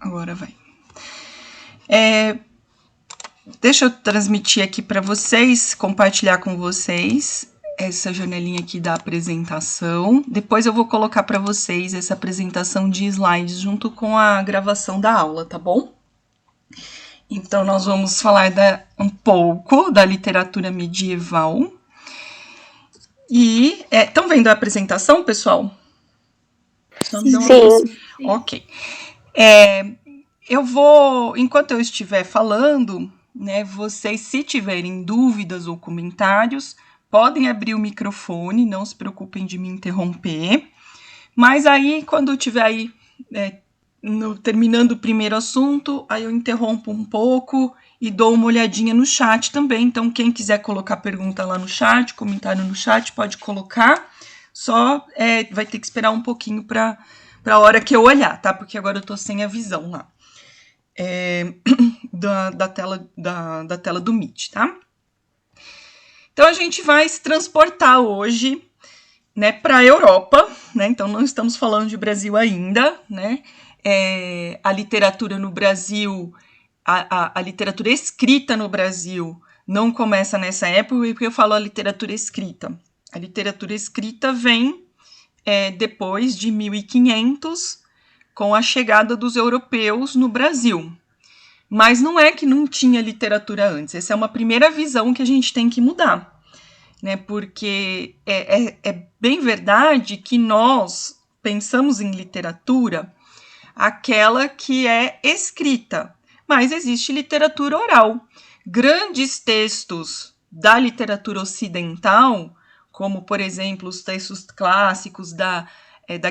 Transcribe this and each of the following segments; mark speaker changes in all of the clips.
Speaker 1: Agora vai. Deixa eu transmitir aqui para vocês, compartilhar com vocês essa janelinha aqui da apresentação. Depois eu vou colocar para vocês essa apresentação de slides junto com a gravação da aula, tá bom? Então, nós vamos falar um pouco da literatura medieval. E estão vendo a apresentação, pessoal?
Speaker 2: Sim.
Speaker 1: Ok. Eu vou, enquanto eu estiver falando, né, vocês, se tiverem dúvidas ou comentários, podem abrir o microfone, não se preocupem de me interromper. Mas aí, quando eu estiver aí terminando o primeiro assunto, aí eu interrompo um pouco e dou uma olhadinha no chat também. Então, quem quiser colocar pergunta lá no chat, comentário no chat, pode colocar. Só vai ter que esperar um pouquinho para a hora que eu olhar, tá? Porque agora eu tô sem a visão lá da tela do Meet, tá? Então, a gente vai se transportar hoje, né, para a Europa, né? Então, não estamos falando de Brasil ainda, né? A literatura no Brasil, a literatura escrita no Brasil não começa nessa época, porque eu falo a literatura escrita. A literatura escrita vem depois de 1500, com a chegada dos europeus no Brasil. Mas não é que não tinha literatura antes, essa é uma primeira visão que a gente tem que mudar, né? Porque é bem verdade que nós pensamos em literatura aquela que é escrita, mas existe literatura oral. Grandes textos da literatura ocidental, como, por exemplo, os textos clássicos da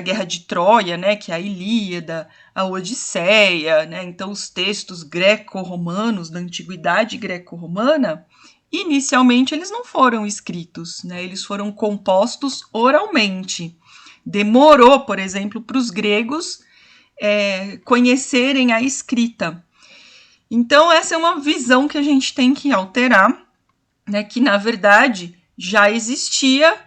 Speaker 1: Guerra de Troia, né, que é a Ilíada, a Odisseia, né, então os textos greco-romanos, da antiguidade greco-romana, inicialmente eles não foram escritos, né, eles foram compostos oralmente. Demorou, por exemplo, para os gregos conhecerem a escrita. Então, essa é uma visão que a gente tem que alterar, né, que na verdade já existia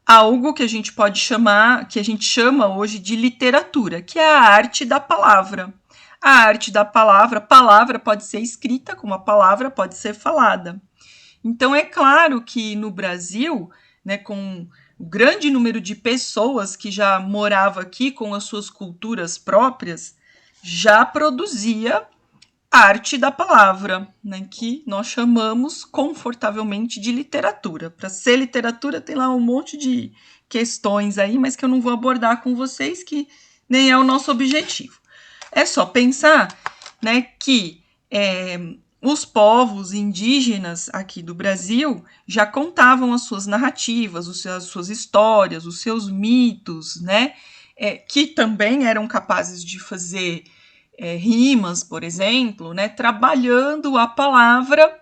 Speaker 1: algo que a gente pode chamar, que a gente chama hoje de literatura, que é a arte da palavra. A arte da palavra pode ser escrita, como a palavra pode ser falada. Então, é claro que no Brasil, né, com o grande número de pessoas que já morava aqui com as suas culturas próprias, já produzia arte da palavra, né, que nós chamamos confortavelmente de literatura. Para ser literatura tem lá um monte de questões aí, mas que eu não vou abordar com vocês, que nem é o nosso objetivo. É só pensar, né, que os povos indígenas aqui do Brasil já contavam as suas narrativas, as suas histórias, os seus mitos, né, que também eram capazes de fazer rimas, por exemplo, né, trabalhando a palavra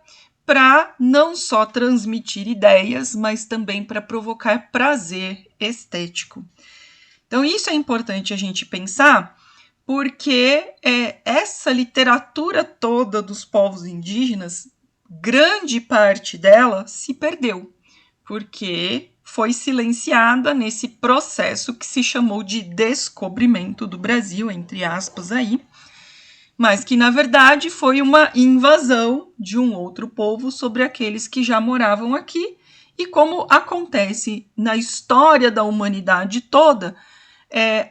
Speaker 1: para não só transmitir ideias, mas também para provocar prazer estético. Então, isso é importante a gente pensar, porque essa literatura toda dos povos indígenas, grande parte dela se perdeu, porque foi silenciada nesse processo que se chamou de descobrimento do Brasil, entre aspas aí, mas que na verdade foi uma invasão de um outro povo sobre aqueles que já moravam aqui, e como acontece na história da humanidade toda,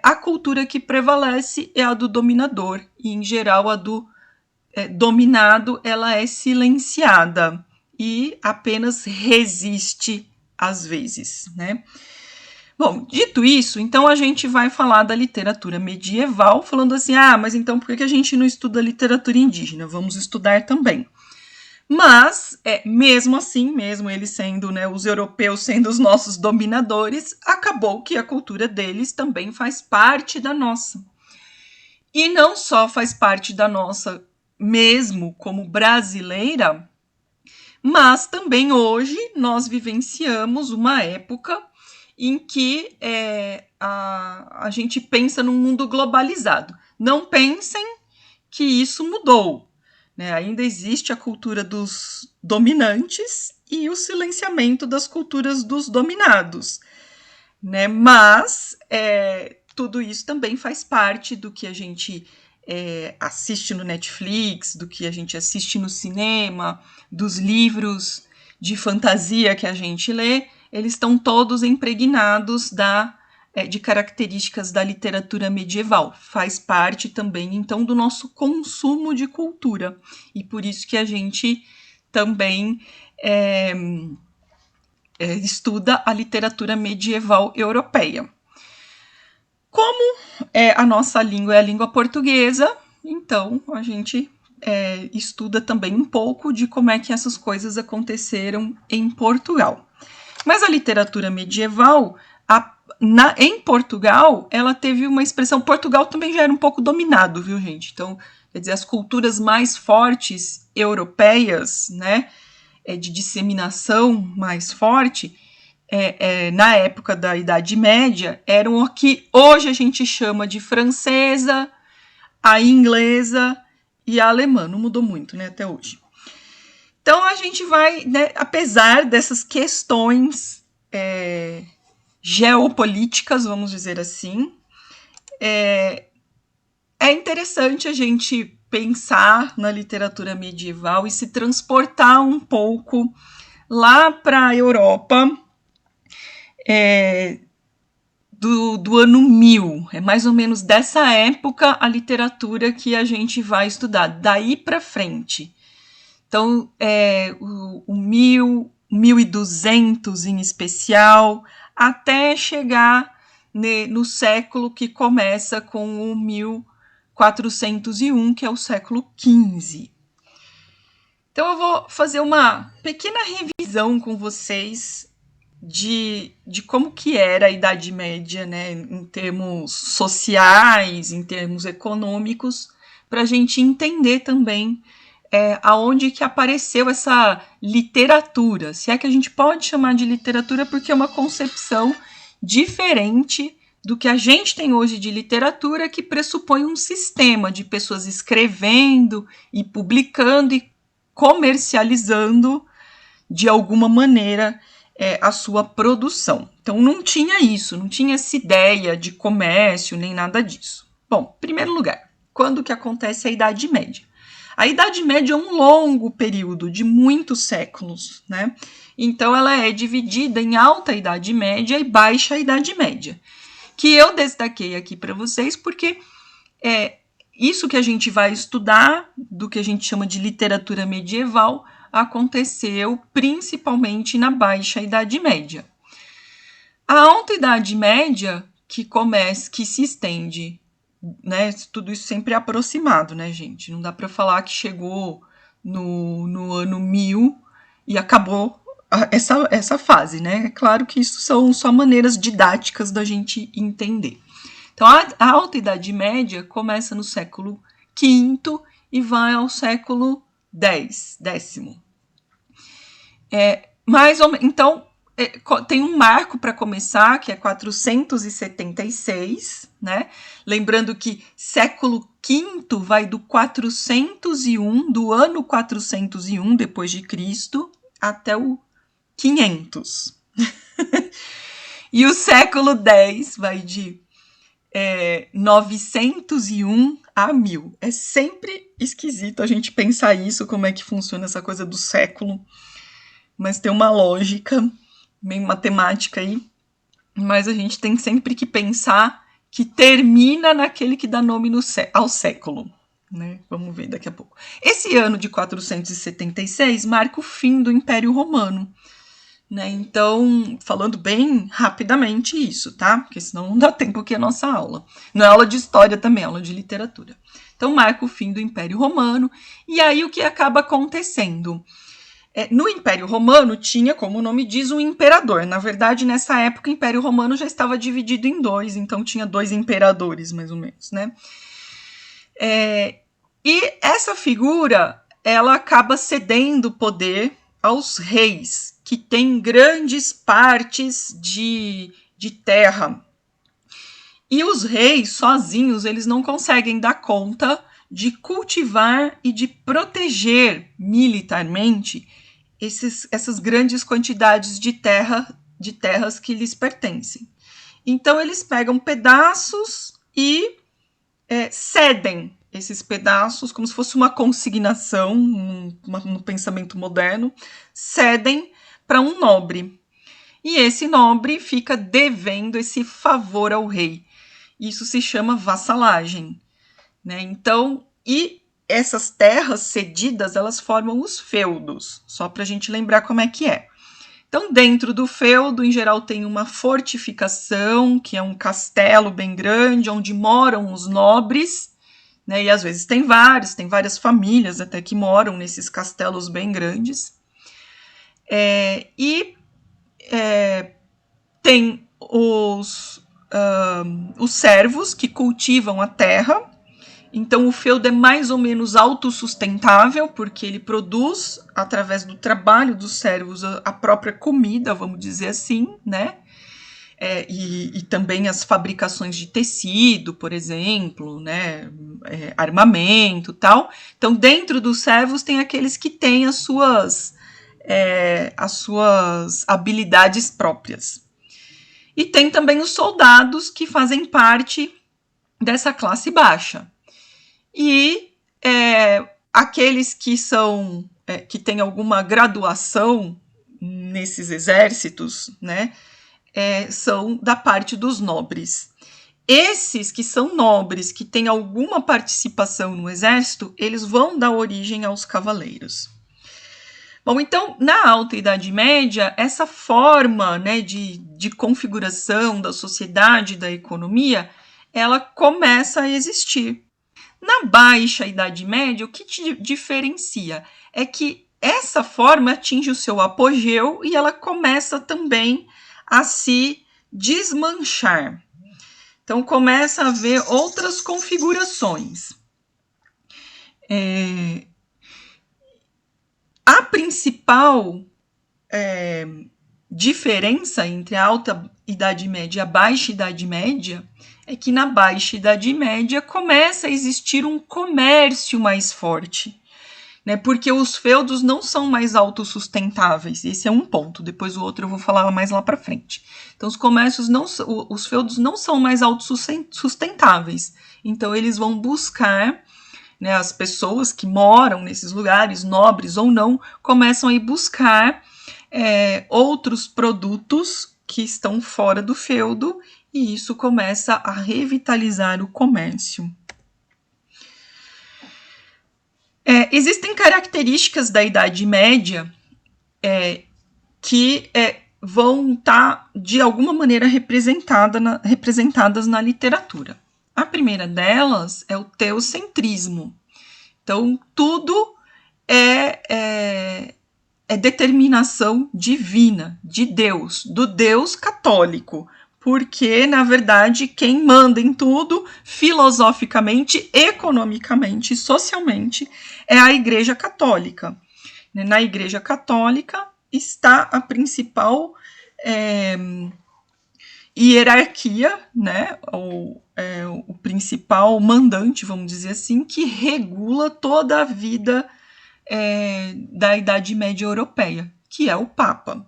Speaker 1: a cultura que prevalece é a do dominador, e em geral a do dominado ela é silenciada e apenas resiste às vezes, né? Bom, dito isso, então a gente vai falar da literatura medieval, falando assim, mas então por que a gente não estuda literatura indígena? Vamos estudar também. Mas, mesmo assim, mesmo eles sendo, né, os europeus sendo os nossos dominadores, acabou que a cultura deles também faz parte da nossa. E não só faz parte da nossa, mesmo como brasileira, mas também hoje nós vivenciamos uma época em que a gente pensa num mundo globalizado. Não pensem que isso mudou. Né? Ainda existe a cultura dos dominantes e o silenciamento das culturas dos dominados. Né? Mas tudo isso também faz parte do que a gente assiste no Netflix, do que a gente assiste no cinema, dos livros de fantasia que a gente lê, eles estão todos impregnados de características da literatura medieval. Faz parte também, então, do nosso consumo de cultura. E por isso que a gente também estuda a literatura medieval europeia. Como a nossa língua é a língua portuguesa, então a gente estuda também um pouco de como é que essas coisas aconteceram em Portugal. Mas a literatura medieval, em Portugal, ela teve uma expressão... Portugal também já era um pouco dominado, viu, gente? Então, quer dizer, as culturas mais fortes europeias, né, de disseminação mais forte, na época da Idade Média, eram o que hoje a gente chama de francesa, a inglesa e a alemã. Não mudou muito, né, até hoje. Então, a gente vai, né, apesar dessas questões geopolíticas, vamos dizer assim, é interessante a gente pensar na literatura medieval e se transportar um pouco lá para a Europa do ano 1000. É mais ou menos dessa época a literatura que a gente vai estudar, daí para frente. Então, o 1000, 1200 em especial, até chegar no século que começa com o 1401, que é o século XV. Então, eu vou fazer uma pequena revisão com vocês de como que era a Idade Média, né, em termos sociais, em termos econômicos, para a gente entender também aonde que apareceu essa literatura, se é que a gente pode chamar de literatura, porque é uma concepção diferente do que a gente tem hoje de literatura, que pressupõe um sistema de pessoas escrevendo e publicando e comercializando de alguma maneira a sua produção. Então não tinha isso, não tinha essa ideia de comércio nem nada disso. Bom, em primeiro lugar, quando que acontece a Idade Média? A Idade Média é um longo período de muitos séculos, né? Então ela é dividida em Alta Idade Média e Baixa Idade Média, que eu destaquei aqui para vocês porque isso que a gente vai estudar, do que a gente chama de literatura medieval, aconteceu principalmente na Baixa Idade Média. A Alta Idade Média, que se estende, né, tudo isso sempre é aproximado, né, gente? Não dá para falar que chegou no ano 1000 e acabou essa fase, né? É claro que isso são só maneiras didáticas da gente entender. Então, a Alta Idade Média começa no século V e vai ao século X. Então, tem um marco para começar, que é 476, né? Lembrando que século V vai do 401, do ano 401 depois de Cristo, até o 500. E o século X vai de 901 a 1000. É sempre esquisito a gente pensar isso, como é que funciona essa coisa do século, mas tem uma lógica meio matemática aí, mas a gente tem sempre que pensar que termina naquele que dá nome ao século, né? Vamos ver daqui a pouco. Esse ano de 476 marca o fim do Império Romano, né? Então, falando bem rapidamente isso, tá? Porque senão não dá tempo aqui a nossa aula. Não é aula de história também, é aula de literatura. Então, marca o fim do Império Romano. E aí, o que acaba acontecendo? No Império Romano tinha, como o nome diz, um imperador. Na verdade, nessa época, o Império Romano já estava dividido em dois, então tinha 2 imperadores, mais ou menos, né? E essa figura, ela acaba cedendo poder aos reis, que têm grandes partes de terra. E os reis, sozinhos, eles não conseguem dar conta de cultivar e de proteger militarmente essas grandes quantidades de terras que lhes pertencem. Então, eles pegam pedaços e cedem esses pedaços, como se fosse uma consignação, no pensamento moderno, cedem para um nobre. E esse nobre fica devendo esse favor ao rei. Isso se chama vassalagem, né? Então, e essas terras cedidas, elas formam os feudos, só para a gente lembrar como é que é. Então, dentro do feudo, em geral, tem uma fortificação, que é um castelo bem grande, onde moram os nobres, né? E às vezes tem várias famílias até que moram nesses castelos bem grandes. Tem os servos que cultivam a terra. Então, o feudo é mais ou menos autossustentável, porque ele produz, através do trabalho dos servos, a própria comida, vamos dizer assim, né? E também as fabricações de tecido, por exemplo, né? Armamento e tal. Então, dentro dos servos, tem aqueles que têm as suas habilidades próprias. E tem também os soldados que fazem parte dessa classe baixa. E aqueles que que têm alguma graduação nesses exércitos, né, são da parte dos nobres. Esses que são nobres, que têm alguma participação no exército, eles vão dar origem aos cavaleiros. Bom, então, na Alta Idade Média, essa forma, né, de configuração da sociedade e da economia, ela começa a existir. Na Baixa Idade Média, o que te diferencia é que essa forma atinge o seu apogeu e ela começa também a se desmanchar. Então, começa a haver outras configurações. A principal diferença entre a Alta Idade Média e a Baixa Idade Média é que na Baixa Idade Média começa a existir um comércio mais forte, né? Porque os feudos não são mais autossustentáveis. Esse é um ponto, depois o outro eu vou falar mais lá para frente. Então, os feudos não são mais autossustentáveis. Então, eles vão buscar, né, as pessoas que moram nesses lugares, nobres ou não, começam a ir buscar outros produtos que estão fora do feudo, e isso começa a revitalizar o comércio. Existem características da Idade Média que vão estar, de alguma maneira, representadas na literatura. A primeira delas é o teocentrismo. Então, tudo é determinação divina, de Deus, do Deus católico, porque, na verdade, quem manda em tudo, filosoficamente, economicamente, socialmente, é a Igreja Católica. Na Igreja Católica está a principal hierarquia, né, o principal mandante, vamos dizer assim, que regula toda a vida da Idade Média Europeia, que é o Papa.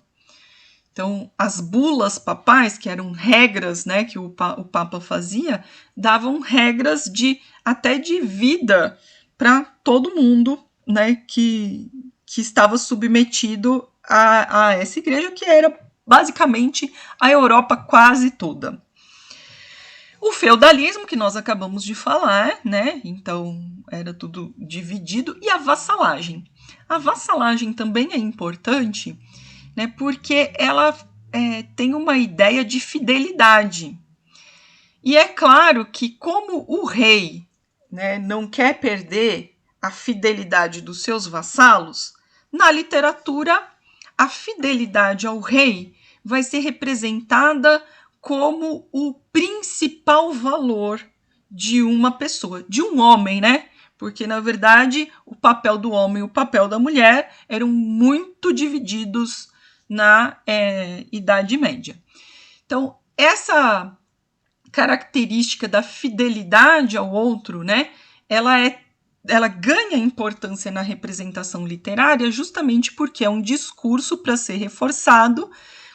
Speaker 1: Então, as bulas papais, que eram regras, né, que o Papa fazia, davam regras até de vida para todo mundo, né, que estava submetido a essa igreja, que era basicamente a Europa quase toda. O feudalismo, que nós acabamos de falar, né? Então, era tudo dividido. E a vassalagem. A vassalagem também é importante, né? Porque ela tem uma ideia de fidelidade. E é claro que, como o rei, né, não quer perder a fidelidade dos seus vassalos, na literatura, a fidelidade ao rei vai ser representada como o principal valor de uma pessoa, de um homem, né? Porque, na verdade, o papel do homem e o papel da mulher eram muito divididos na Idade Média. Então, essa característica da fidelidade ao outro, né? Ela ganha importância na representação literária justamente porque é um discurso para ser reforçado,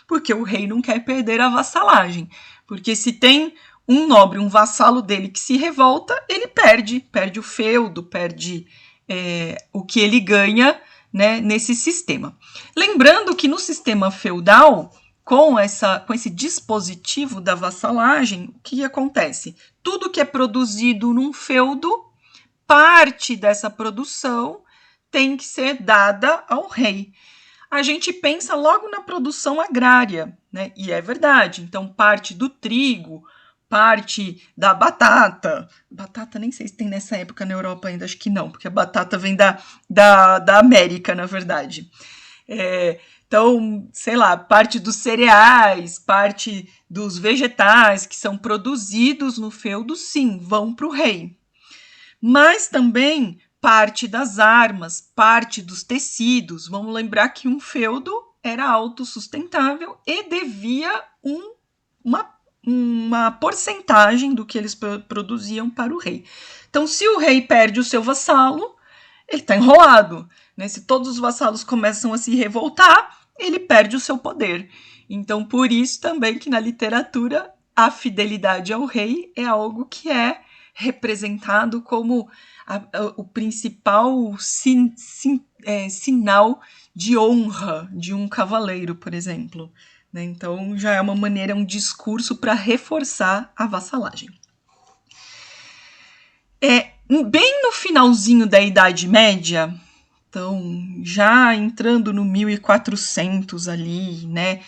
Speaker 1: porque o rei não quer perder a vassalagem. Porque se tem um nobre, um vassalo dele que se revolta, ele perde o feudo, perde o que ele ganha, né, nesse sistema. Lembrando que no sistema feudal, com esse dispositivo da vassalagem, o que acontece? Tudo que é produzido num feudo, parte dessa produção tem que ser dada ao rei. A gente pensa logo na produção agrária, né? E é verdade. Então, parte do trigo, parte da batata. Batata nem sei se tem nessa época na Europa ainda, acho que não, porque a batata vem da América, na verdade. Então, sei lá, parte dos cereais, parte dos vegetais que são produzidos no feudo, sim, vão para o rei. Mas também parte das armas, parte dos tecidos. Vamos lembrar que um feudo era autossustentável e devia uma porcentagem do que eles produziam para o rei. Então, se o rei perde o seu vassalo, ele está enrolado, né? Se todos os vassalos começam a se revoltar, ele perde o seu poder. Então, por isso também que na literatura a fidelidade ao rei é algo que é representado como o principal sinal de honra de um cavaleiro, por exemplo. Né? Então, já é uma maneira, um discurso para reforçar a vassalagem. Bem no finalzinho da Idade Média, então, já entrando no 1400 ali, né,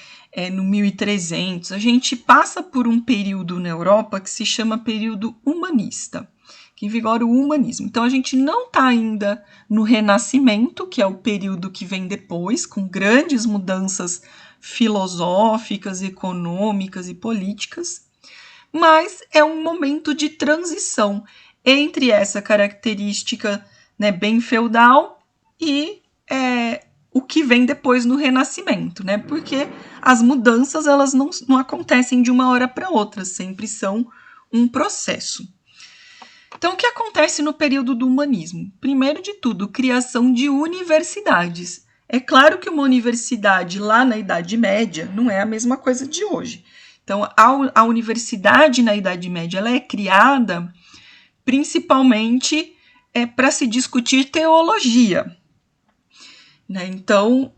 Speaker 1: no 1300, a gente passa por um período na Europa que se chama período humanista, que vigora o humanismo. Então, a gente não está ainda no Renascimento, que é o período que vem depois, com grandes mudanças filosóficas, econômicas e políticas, mas é um momento de transição entre essa característica, né, bem feudal e o que vem depois no Renascimento, né? Porque as mudanças elas não acontecem de uma hora para outra, sempre são um processo. Então, o que acontece no período do humanismo? Primeiro de tudo, criação de universidades. É claro que uma universidade lá na Idade Média não é a mesma coisa de hoje. Então, a universidade na Idade Média ela é criada principalmente para se discutir teologia. Né? Então,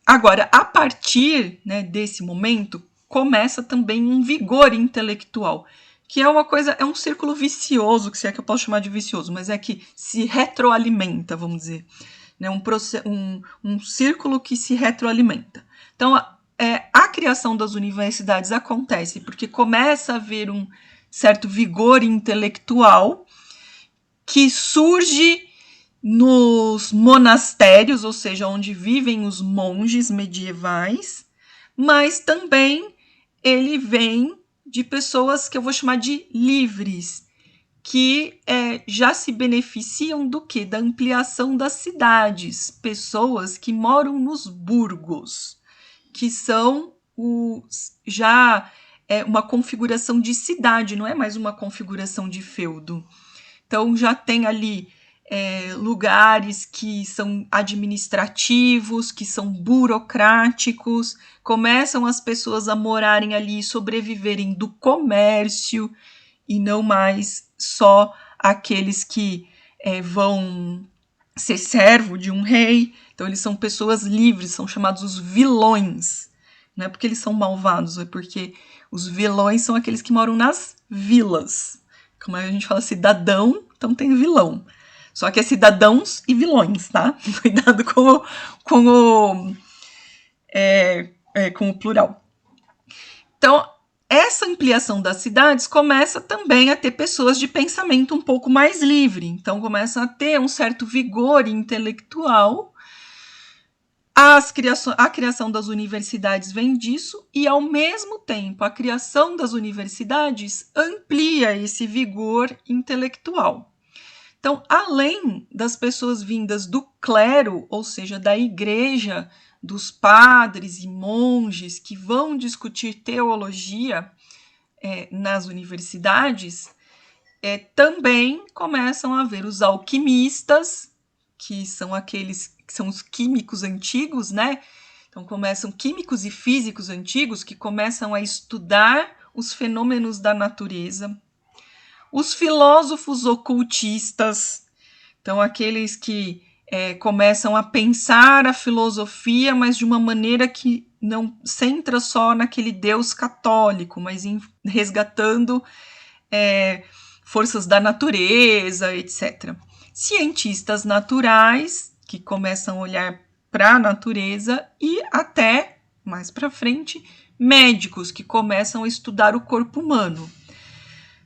Speaker 1: agora, a partir, né, desse momento, começa também um vigor intelectual, que é uma coisa, é um círculo vicioso, que se é que eu posso chamar de vicioso, mas é que se retroalimenta, vamos dizer. Né? Um círculo que se retroalimenta. Então, a criação das universidades acontece porque começa a haver um certo vigor intelectual que surge nos monastérios, ou seja, onde vivem os monges medievais, mas também ele vem de pessoas que eu vou chamar de livres, que já se beneficiam do quê? Da ampliação das cidades, pessoas que moram nos burgos, que são já uma configuração de cidade, não é mais uma configuração de feudo. Então já tem ali lugares que são administrativos, que são burocráticos, começam as pessoas a morarem ali e sobreviverem do comércio e não mais só aqueles que vão ser servo de um rei. Então eles são pessoas livres, são chamados os vilões. Não é porque eles são malvados, é porque os vilões são aqueles que moram nas vilas. Como a gente fala cidadão, então tem vilão. Só que é cidadãos e vilões, tá? Cuidado com o plural. Então, essa ampliação das cidades começa também a ter pessoas de pensamento um pouco mais livre. Então, começa a ter um certo vigor intelectual. A criação das universidades vem disso e, ao mesmo tempo, a criação das universidades amplia esse vigor intelectual. Então, além das pessoas vindas do clero, ou seja, da igreja, dos padres e monges que vão discutir teologia nas universidades, também começam a haver os alquimistas, que são aqueles que são os químicos antigos, né? Então começam químicos e físicos antigos que começam a estudar os fenômenos da natureza, os filósofos ocultistas, então aqueles que começam a pensar a filosofia, mas de uma maneira que não centra só naquele Deus católico, mas resgatando forças da natureza, etc. Cientistas naturais, que começam a olhar para a natureza, e até, mais para frente, médicos, que começam a estudar o corpo humano.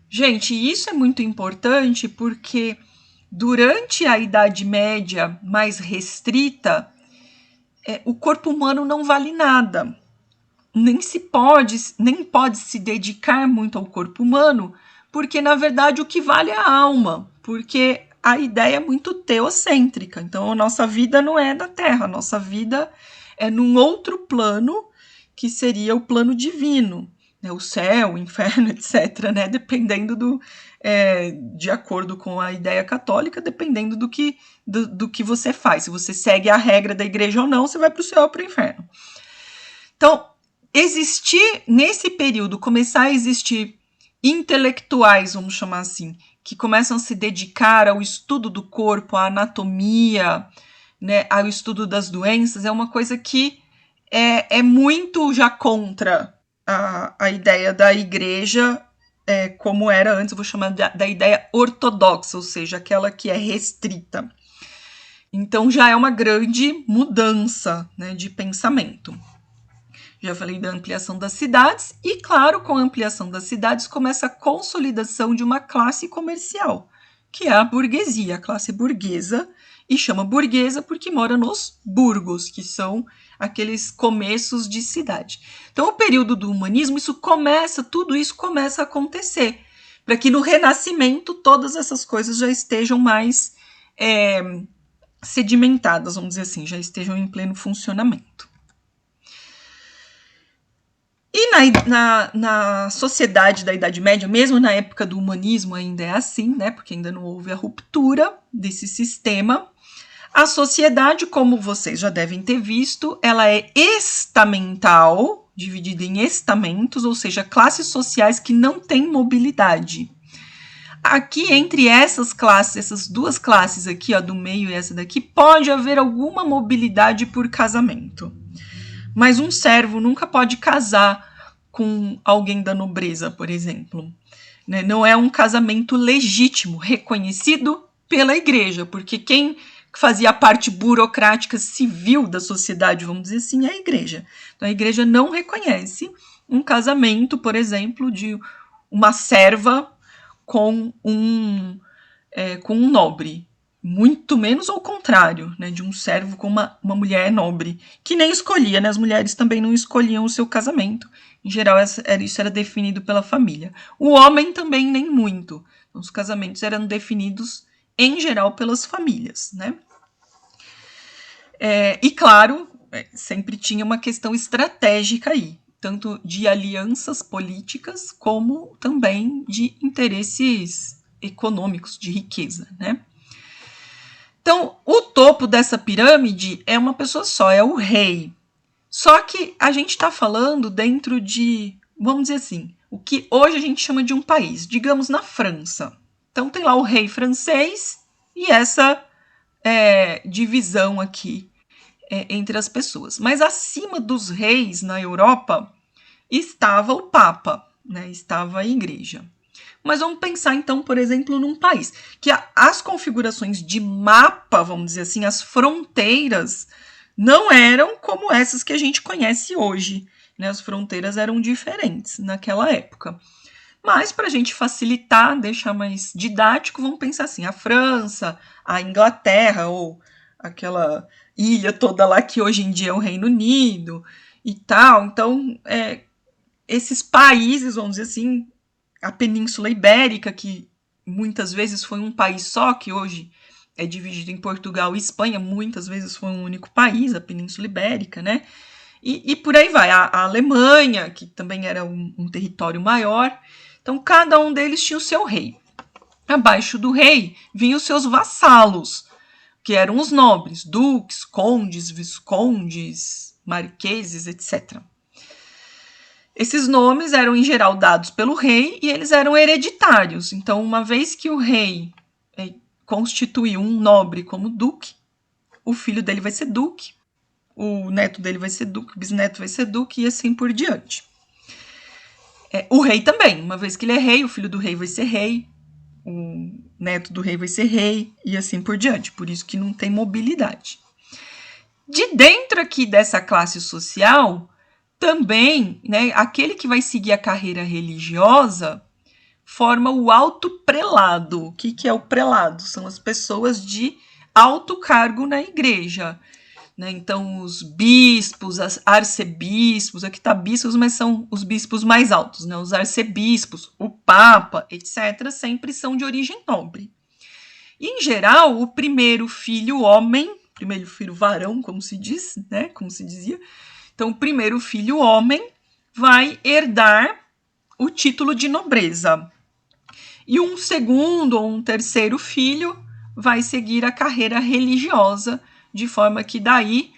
Speaker 1: Gente, isso é muito importante porque durante a Idade Média mais restrita, o corpo humano não vale nada. Nem pode se dedicar muito ao corpo humano, porque na verdade o que vale é a alma, porque a ideia é muito teocêntrica. Então a nossa vida não é da Terra, a nossa vida é num outro plano, que seria o plano divino, né? O céu, o inferno, etc., né? Dependendo de acordo com a ideia católica, dependendo do que você faz. Se você segue a regra da igreja ou não, você vai para o céu ou para o inferno. Então, existir, nesse período, começar a existir intelectuais, vamos chamar assim, que começam a se dedicar ao estudo do corpo, à anatomia, né, ao estudo das doenças, é uma coisa que é muito já contra a ideia da igreja como era antes, eu vou chamar da ideia ortodoxa, ou seja, aquela que é restrita. Então já é uma grande mudança, né, de pensamento. Já falei da ampliação das cidades e, claro, com a ampliação das cidades começa a consolidação de uma classe comercial, que é a burguesia, a classe burguesa, e chama burguesa porque mora nos burgos, que são aqueles começos de cidade. Então, o período do humanismo, tudo isso começa a acontecer, para que no Renascimento todas essas coisas já estejam mais sedimentadas, vamos dizer assim, já estejam em pleno funcionamento. E na sociedade da Idade Média, mesmo na época do humanismo ainda é assim, né? Porque ainda não houve a ruptura desse sistema. A sociedade, como vocês já devem ter visto, ela é estamental, dividida em estamentos, ou seja, classes sociais que não têm mobilidade. Aqui, entre essas classes, essas duas classes aqui, ó, do meio e essa daqui, pode haver alguma mobilidade por casamento. Mas um servo nunca pode casar com alguém da nobreza, por exemplo. Né? Não é um casamento legítimo, reconhecido pela igreja, porque quem fazia a parte burocrática civil da sociedade, vamos dizer assim, é a igreja. Então a igreja não reconhece um casamento, por exemplo, de uma serva com um nobre. Muito menos ao contrário, né, de um servo com uma mulher nobre, que nem escolhia, né, as mulheres também não escolhiam o seu casamento, em geral isso era definido pela família. O homem também nem muito, os casamentos eram definidos em geral pelas famílias, né. E claro, sempre tinha uma questão estratégica aí, tanto de alianças políticas como também de interesses econômicos, de riqueza, né. Então, o topo dessa pirâmide é uma pessoa só, é o rei. Só que a gente está falando dentro de, vamos dizer assim, o que hoje a gente chama de um país, digamos na França. Então tem lá o rei francês e essa divisão aqui entre as pessoas. Mas acima dos reis na Europa estava o Papa, né? Estava a igreja. Mas vamos pensar, então, por exemplo, num país que as configurações de mapa, vamos dizer assim, as fronteiras, não eram como essas que a gente conhece hoje. Né? As fronteiras eram diferentes naquela época. Mas, para a gente facilitar, deixar mais didático, vamos pensar assim, a França, a Inglaterra, ou aquela ilha toda lá que hoje em dia é o Reino Unido e tal. Então, esses países, vamos dizer assim, a Península Ibérica, que muitas vezes foi um país só, que hoje é dividido em Portugal e Espanha, muitas vezes foi um único país, a Península Ibérica, né? E por aí vai. A Alemanha, que também era um território maior. Então, cada um deles tinha o seu rei. Abaixo do rei vinham os seus vassalos, que eram os nobres, duques, condes, viscondes, marqueses, etc. Esses nomes eram, em geral, dados pelo rei e eles eram hereditários. Então, uma vez que o rei constituiu um nobre como duque, o filho dele vai ser duque, o neto dele vai ser duque, o bisneto vai ser duque e assim por diante. O rei também, uma vez que ele é rei, o filho do rei vai ser rei, o neto do rei vai ser rei e assim por diante. Por isso que não tem mobilidade. De dentro aqui dessa classe social, também, né, aquele que vai seguir a carreira religiosa forma o alto prelado. O que é o prelado? São as pessoas de alto cargo na igreja. Né? Então, os bispos, arcebispos, aqui está bispos, mas são os bispos mais altos, né? Os arcebispos, o papa, etc., sempre são de origem nobre. E, em geral, o primeiro filho homem, primeiro filho varão, como se diz, né? Como se dizia. Então, o primeiro filho homem vai herdar o título de nobreza. E um segundo ou um terceiro filho vai seguir a carreira religiosa, de forma que daí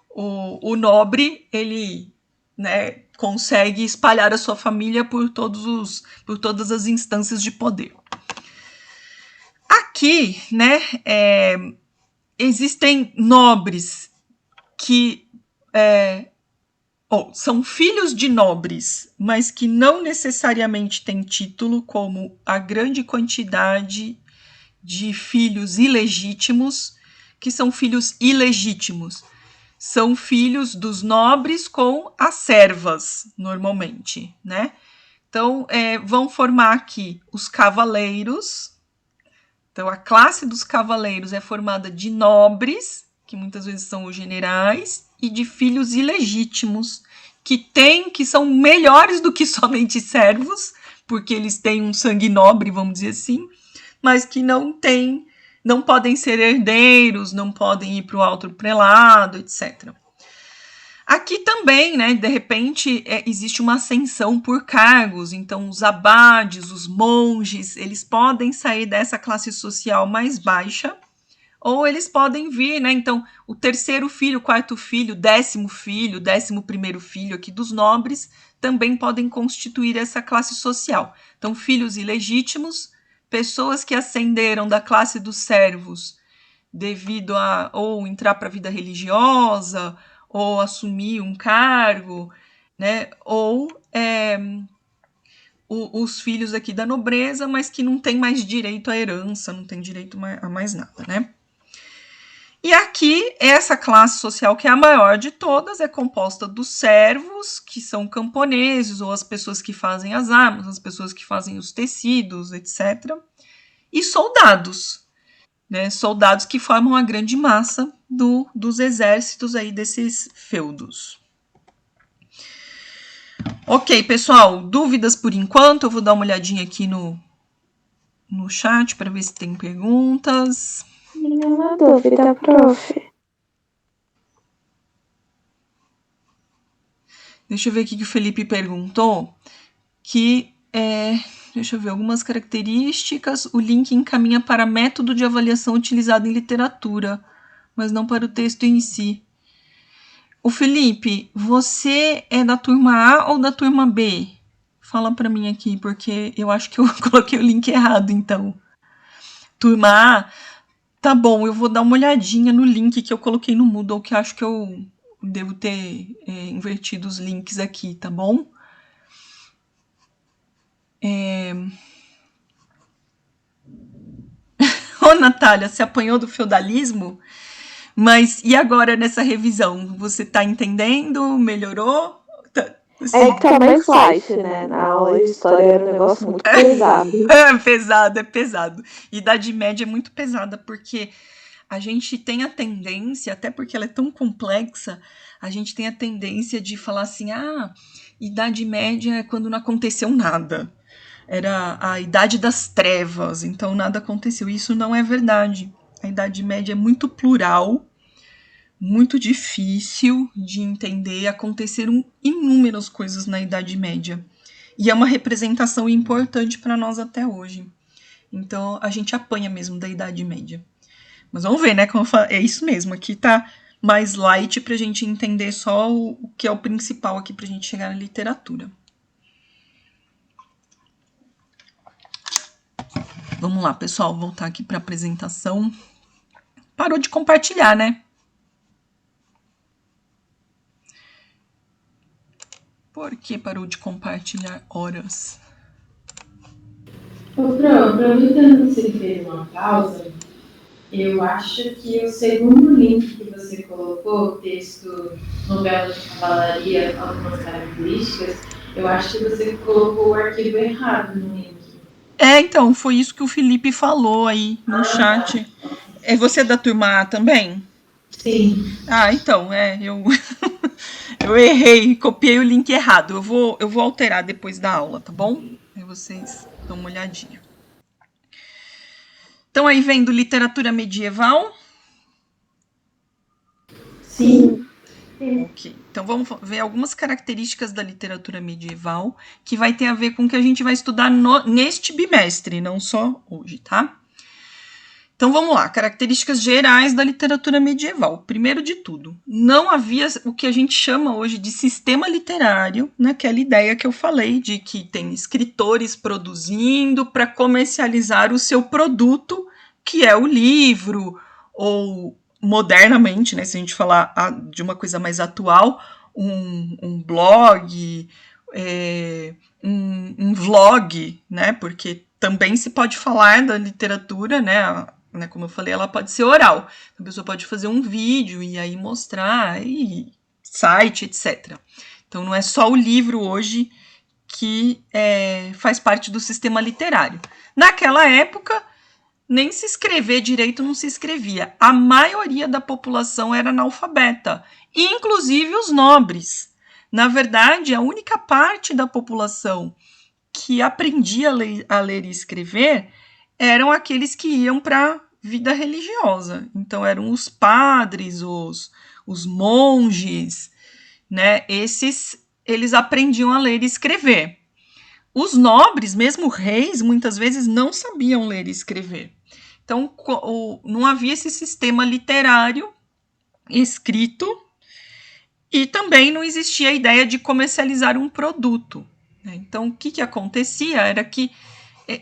Speaker 1: o nobre, ele, né, consegue espalhar a sua família por todas as instâncias de poder. Aqui, né, existem nobres que são filhos de nobres, mas que não necessariamente têm título, como a grande quantidade de filhos ilegítimos, que são filhos ilegítimos. São filhos dos nobres com as servas, normalmente, né? Então, vão formar aqui os cavaleiros. Então, a classe dos cavaleiros é formada de nobres, que muitas vezes são os generais, e de filhos ilegítimos, que são melhores do que somente servos, porque eles têm um sangue nobre, vamos dizer assim, mas que não podem ser herdeiros, não podem ir para o alto prelado, etc. Aqui também, né, de repente, existe uma ascensão por cargos, então os abades, os monges, eles podem sair dessa classe social mais baixa, ou eles podem vir, né, então o terceiro filho, quarto filho, 11º filho aqui dos nobres, também podem constituir essa classe social. Então, filhos ilegítimos, pessoas que ascenderam da classe dos servos devido a ou entrar para a vida religiosa, ou assumir um cargo, né? Ou os filhos aqui da nobreza, mas que não tem mais direito à herança, não tem direito a mais nada, né? E aqui, essa classe social, que é a maior de todas, é composta dos servos, que são camponeses, ou as pessoas que fazem as armas, as pessoas que fazem os tecidos, etc. E soldados, né? Soldados que formam a grande massa dos exércitos aí desses feudos. Ok, pessoal, dúvidas por enquanto? Eu vou dar uma olhadinha aqui no chat para ver se tem perguntas.
Speaker 2: Nenhuma dúvida, prof.
Speaker 1: Deixa eu ver o que o Felipe perguntou, que deixa eu ver, algumas características, o link encaminha para método de avaliação utilizado em literatura, mas não para o texto em si. O Felipe, você é da turma A ou da turma B? Fala para mim aqui, porque eu acho que eu coloquei o link errado, então. Turma A, tá bom, eu vou dar uma olhadinha no link que eu coloquei no Moodle, que eu acho que eu devo ter invertido os links aqui, tá bom? Ô, Natália, se apanhou do feudalismo? Mas e agora nessa revisão? Você tá entendendo? Melhorou?
Speaker 2: Assim, é que tá mais light, né? Na aula de história era um negócio muito pesado.
Speaker 1: É pesado. Idade Média é muito pesada, porque a gente tem a tendência, até porque ela é tão complexa, a gente tem a tendência de falar assim, Idade Média é quando não aconteceu nada. Era a Idade das Trevas, então nada aconteceu. Isso não é verdade. A Idade Média é muito plural, muito difícil de entender. Aconteceram inúmeras coisas na Idade Média. E é uma representação importante para nós até hoje. Então, a gente apanha mesmo da Idade Média. Mas vamos ver, né? Como eu falo, é isso mesmo. Aqui tá mais light para a gente entender só o que é o principal aqui para a gente chegar na literatura. Vamos lá, pessoal, voltar aqui para a apresentação. Parou de compartilhar, né? Por que parou de compartilhar horas?
Speaker 3: Ô, Pro, aproveitando que você fez uma pausa, eu acho que o segundo link que você colocou, o texto Novela de Cavalaria, algumas características, eu acho que você colocou o arquivo errado no link.
Speaker 1: Então, foi isso que o Felipe falou aí no chat. É você da turma A também?
Speaker 3: Sim.
Speaker 1: Então, eu errei, copiei o link errado. Eu vou alterar depois da aula, tá bom? Aí vocês dão uma olhadinha. Estão aí vendo literatura medieval?
Speaker 3: Sim.
Speaker 1: Ok, então vamos ver algumas características da literatura medieval que vai ter a ver com o que a gente vai estudar neste bimestre, não só hoje, tá? Então vamos lá, características gerais da literatura medieval. Primeiro de tudo, não havia o que a gente chama hoje de sistema literário, naquela ideia que eu falei de que tem escritores produzindo para comercializar o seu produto, que é o livro, ou modernamente, né, se a gente falar de uma coisa mais atual, um blog, um vlog, né, porque também se pode falar da literatura, né, como eu falei, ela pode ser oral. A pessoa pode fazer um vídeo e aí mostrar, e site, etc. Então não é só o livro hoje que faz parte do sistema literário. Naquela época, nem se escrever direito não se escrevia. A maioria da população era analfabeta, inclusive os nobres. Na verdade, a única parte da população que aprendia a ler e escrever eram aqueles que iam para a vida religiosa. Então, eram os padres, os monges, né? Esses, eles aprendiam a ler e escrever. Os nobres, mesmo reis, muitas vezes não sabiam ler e escrever. Então, não havia esse sistema literário escrito e também não existia a ideia de comercializar um produto. Então, o que acontecia era que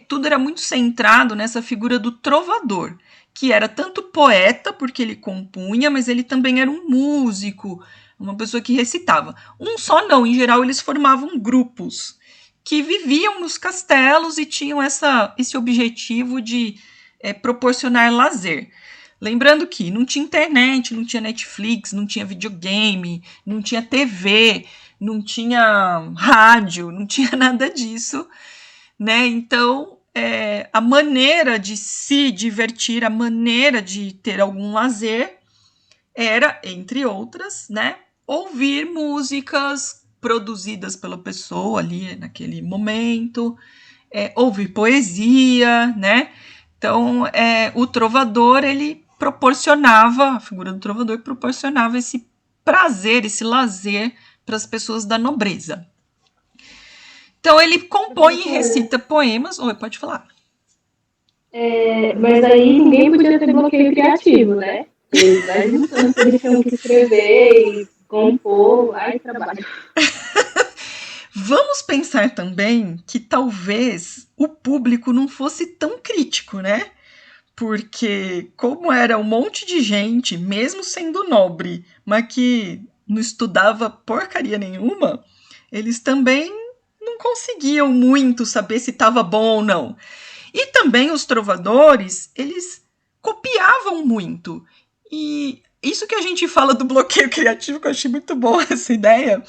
Speaker 1: tudo era muito centrado nessa figura do trovador, que era tanto poeta, porque ele compunha, mas ele também era um músico, uma pessoa que recitava. Um só não, em geral eles formavam grupos que viviam nos castelos e tinham esse objetivo de proporcionar lazer. Lembrando que não tinha internet, não tinha Netflix, não tinha videogame, não tinha TV, não tinha rádio, não tinha nada disso, né? Então, a maneira de se divertir, a maneira de ter algum lazer era, entre outras, né, ouvir músicas produzidas pela pessoa ali naquele momento, ouvir poesia, né? Então, o trovador, ele proporcionava, a figura do trovador proporcionava esse prazer, esse lazer para as pessoas da nobreza. Então, ele compõe e recita poemas. Oi, pode falar.
Speaker 2: Mas aí ninguém podia ter bloqueio criativo, né? Imagina tanto eles tinham que escrever e compor, ai, trabalho.
Speaker 1: Vamos pensar também que talvez o público não fosse tão crítico, né? Porque como era um monte de gente, mesmo sendo nobre, mas que não estudava porcaria nenhuma, eles também não conseguiam muito saber se estava bom ou não. E também os trovadores, eles copiavam muito. E isso que a gente fala do bloqueio criativo, que eu achei muito boa essa ideia,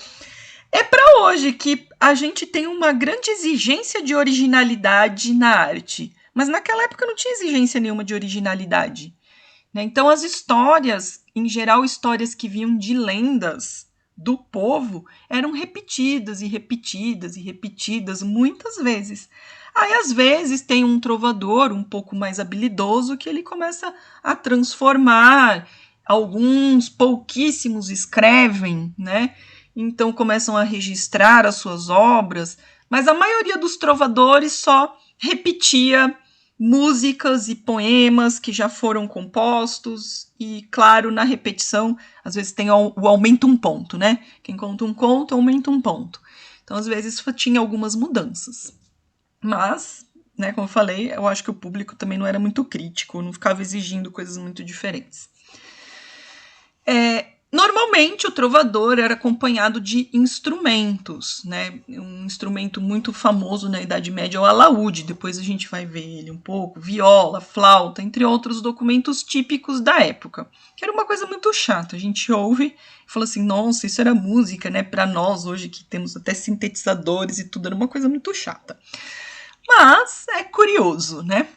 Speaker 1: é para hoje, que a gente tem uma grande exigência de originalidade na arte. Mas naquela época não tinha exigência nenhuma de originalidade, né? Então as histórias, em geral histórias que vinham de lendas do povo, eram repetidas e repetidas e repetidas muitas vezes. Aí às vezes tem um trovador um pouco mais habilidoso que ele começa a transformar, alguns pouquíssimos escrevem, né? Então começam a registrar as suas obras, mas a maioria dos trovadores só repetia músicas e poemas que já foram compostos e, claro, na repetição, às vezes tem o aumenta um ponto, né? Quem conta um conto, aumenta um ponto. Então, às vezes, tinha algumas mudanças. Mas, né, como eu falei, eu acho que o público também não era muito crítico, não ficava exigindo coisas muito diferentes. Normalmente o trovador era acompanhado de instrumentos, né? Um instrumento muito famoso na Idade Média é o alaúde, depois a gente vai ver ele um pouco, viola, flauta, entre outros documentos típicos da época, que era uma coisa muito chata. A gente ouve e fala assim, nossa, isso era música, né? Para nós hoje que temos até sintetizadores e tudo, era uma coisa muito chata. Mas é curioso, né?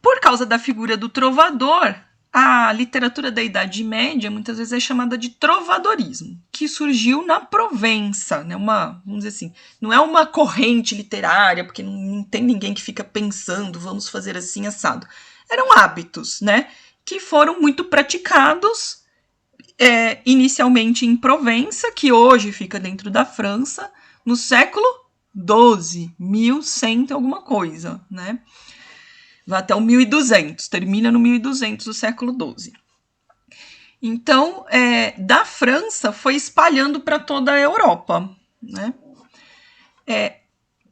Speaker 1: Por causa da figura do trovador, a literatura da Idade Média muitas vezes é chamada de trovadorismo, que surgiu na Provença, né? Vamos dizer assim, não é uma corrente literária, porque não tem ninguém que fica pensando, vamos fazer assim, assado. Eram hábitos, né? Que foram muito praticados inicialmente em Provença, que hoje fica dentro da França, no século XII, 1100 alguma coisa, né? Vai até o 1200, termina no 1200 do século XII. Então, da França foi espalhando para toda a Europa, né?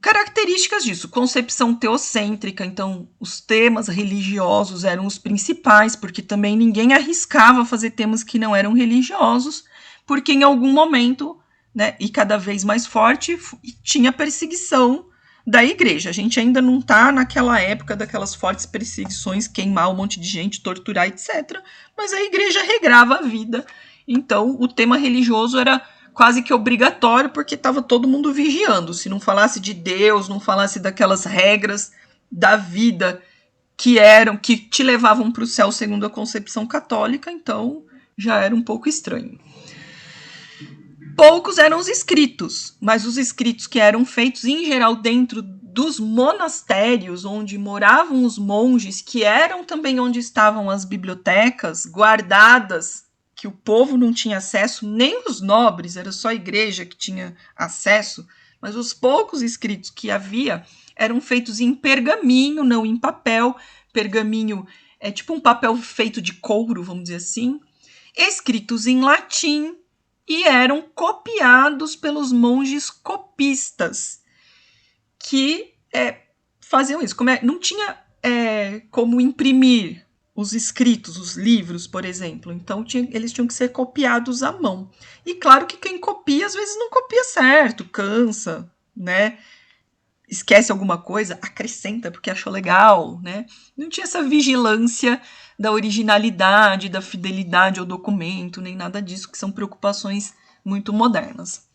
Speaker 1: Características disso, concepção teocêntrica, então os temas religiosos eram os principais, porque também ninguém arriscava fazer temas que não eram religiosos, porque em algum momento, né, e cada vez mais forte, tinha perseguição da igreja. A gente ainda não está naquela época daquelas fortes perseguições, queimar um monte de gente, torturar, etc. Mas a igreja regrava a vida. Então, o tema religioso era quase que obrigatório, porque estava todo mundo vigiando. Se não falasse de Deus, não falasse daquelas regras da vida que te levavam para o céu segundo a concepção católica, então já era um pouco estranho. Poucos eram os escritos, mas os escritos que eram feitos, em geral, dentro dos monastérios, onde moravam os monges, que eram também onde estavam as bibliotecas guardadas, que o povo não tinha acesso, nem os nobres, era só a igreja que tinha acesso, mas os poucos escritos que havia eram feitos em pergaminho, não em papel. Pergaminho é tipo um papel feito de couro, vamos dizer assim, escritos em latim, e eram copiados pelos monges copistas, que faziam isso. Não tinha como imprimir os escritos, os livros, por exemplo. Então, eles tinham que ser copiados à mão. E claro que quem copia, às vezes não copia certo, cansa, né? Esquece alguma coisa, acrescenta porque achou legal, né? Não tinha essa vigilância da originalidade, da fidelidade ao documento, nem nada disso, que são preocupações muito modernas.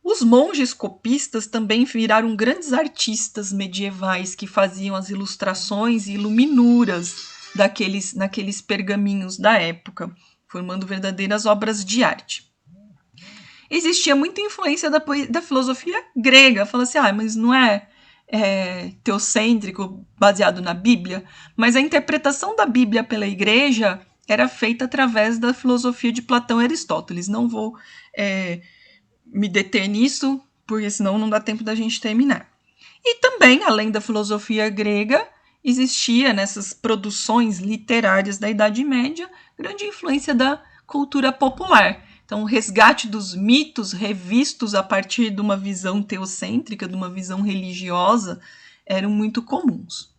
Speaker 1: Os monges copistas também viraram grandes artistas medievais que faziam as ilustrações e iluminuras naqueles pergaminhos da época, formando verdadeiras obras de arte. Existia muita influência da filosofia grega. Fala assim, mas não é teocêntrico, baseado na Bíblia, mas a interpretação da Bíblia pela igreja era feita através da filosofia de Platão e Aristóteles. Não vou me deter nisso, porque senão não dá tempo da gente terminar. E também, além da filosofia grega, existia nessas produções literárias da Idade Média grande influência da cultura popular. Então, o resgate dos mitos revistos a partir de uma visão teocêntrica, de uma visão religiosa, eram muito comuns.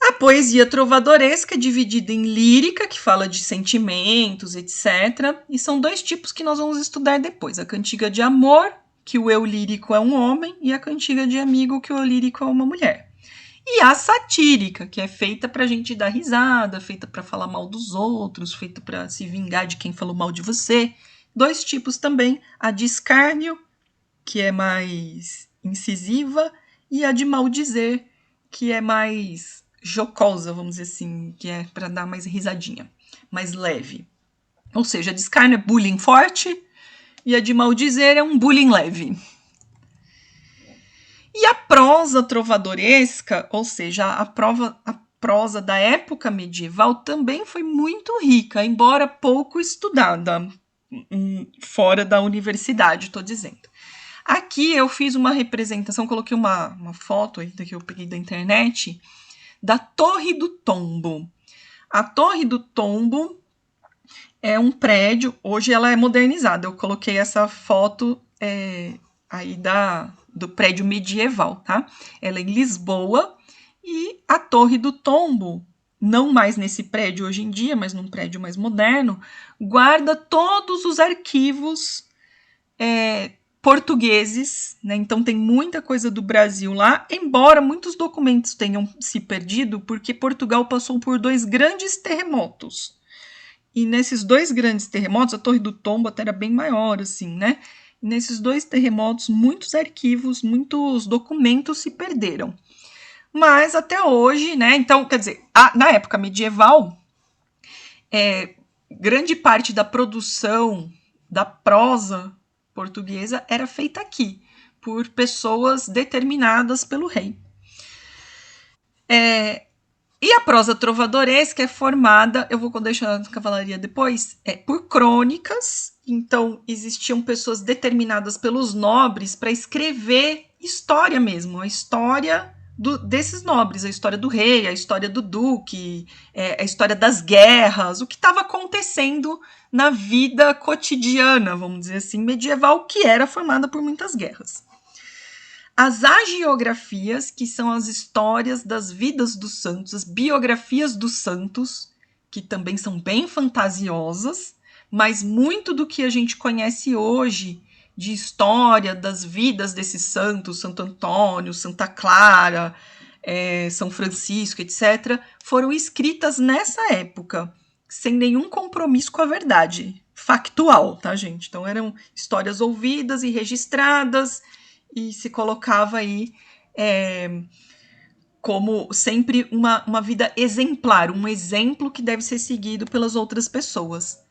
Speaker 1: A poesia trovadoresca é dividida em lírica, que fala de sentimentos, etc. E são dois tipos que nós vamos estudar depois. A cantiga de amor, que o eu lírico é um homem, e a cantiga de amigo, que o eu lírico é uma mulher. E a satírica, que é feita pra gente dar risada, feita pra falar mal dos outros, feita pra se vingar de quem falou mal de você. Dois tipos também, a de escárnio, que é mais incisiva, e a de maldizer, que é mais jocosa, vamos dizer assim, que é pra dar mais risadinha, mais leve. Ou seja, a de escárnio é bullying forte, e a de maldizer é um bullying leve. E a prosa trovadoresca, ou seja, a prosa da época medieval, também foi muito rica, embora pouco estudada fora da universidade, estou dizendo. Aqui eu fiz uma representação, coloquei uma foto aí que eu peguei da internet, da Torre do Tombo. A Torre do Tombo é um prédio, hoje ela é modernizada, eu coloquei essa foto aí do prédio medieval, tá? Ela é em Lisboa, e a Torre do Tombo, não mais nesse prédio hoje em dia, mas num prédio mais moderno, guarda todos os arquivos portugueses, né? Então tem muita coisa do Brasil lá, embora muitos documentos tenham se perdido, porque Portugal passou por 2 grandes terremotos. E nesses 2 grandes terremotos, a Torre do Tombo até era bem maior, assim, né? E nesses 2 terremotos, muitos arquivos, muitos documentos se perderam. Mas até hoje, né? Então, quer dizer, na época medieval, grande parte da produção da prosa portuguesa era feita aqui, por pessoas determinadas pelo rei. E a prosa trovadoresca é formada, eu vou deixar a cavalaria depois, por crônicas. Então, existiam pessoas determinadas pelos nobres para escrever história mesmo, a história desses nobres, a história do rei, a história do duque, a história das guerras, o que estava acontecendo na vida cotidiana, vamos dizer assim, medieval, que era formada por muitas guerras. As agiografias, que são as histórias das vidas dos santos, as biografias dos santos, que também são bem fantasiosas, mas muito do que a gente conhece hoje de história das vidas desses santos, Santo Antônio, Santa Clara, São Francisco, etc., foram escritas nessa época, sem nenhum compromisso com a verdade factual, tá, gente? Então eram histórias ouvidas e registradas, e se colocava aí como sempre uma vida exemplar, um exemplo que deve ser seguido pelas outras pessoas.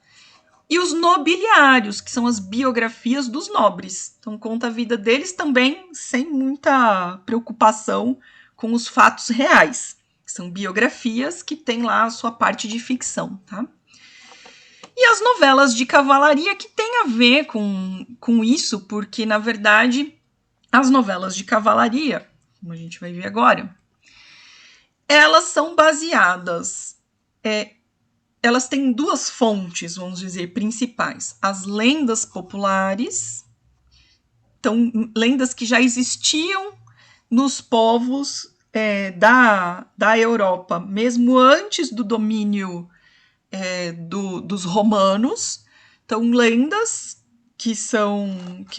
Speaker 1: E os nobiliários, que são as biografias dos nobres. Então conta a vida deles também sem muita preocupação com os fatos reais. São biografias que têm lá a sua parte de ficção, tá? E as novelas de cavalaria, que tem a ver com isso, porque, na verdade, as novelas de cavalaria, como a gente vai ver agora, elas são baseadas... elas têm 2 fontes, vamos dizer, principais. As lendas populares, então, lendas que já existiam nos povos da Europa, mesmo antes do domínio dos romanos. Então, lendas que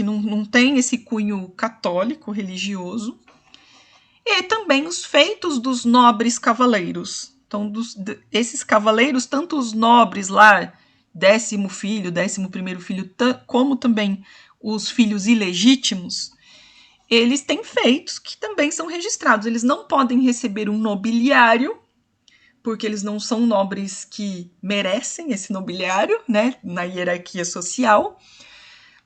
Speaker 1: não têm esse cunho católico, religioso. E também os feitos dos nobres cavaleiros. Então, esses cavaleiros, tanto os nobres lá, 10º filho, 11º filho, como também os filhos ilegítimos, eles têm feitos que também são registrados. Eles não podem receber um nobiliário, porque eles não são nobres que merecem esse nobiliário, né, na hierarquia social,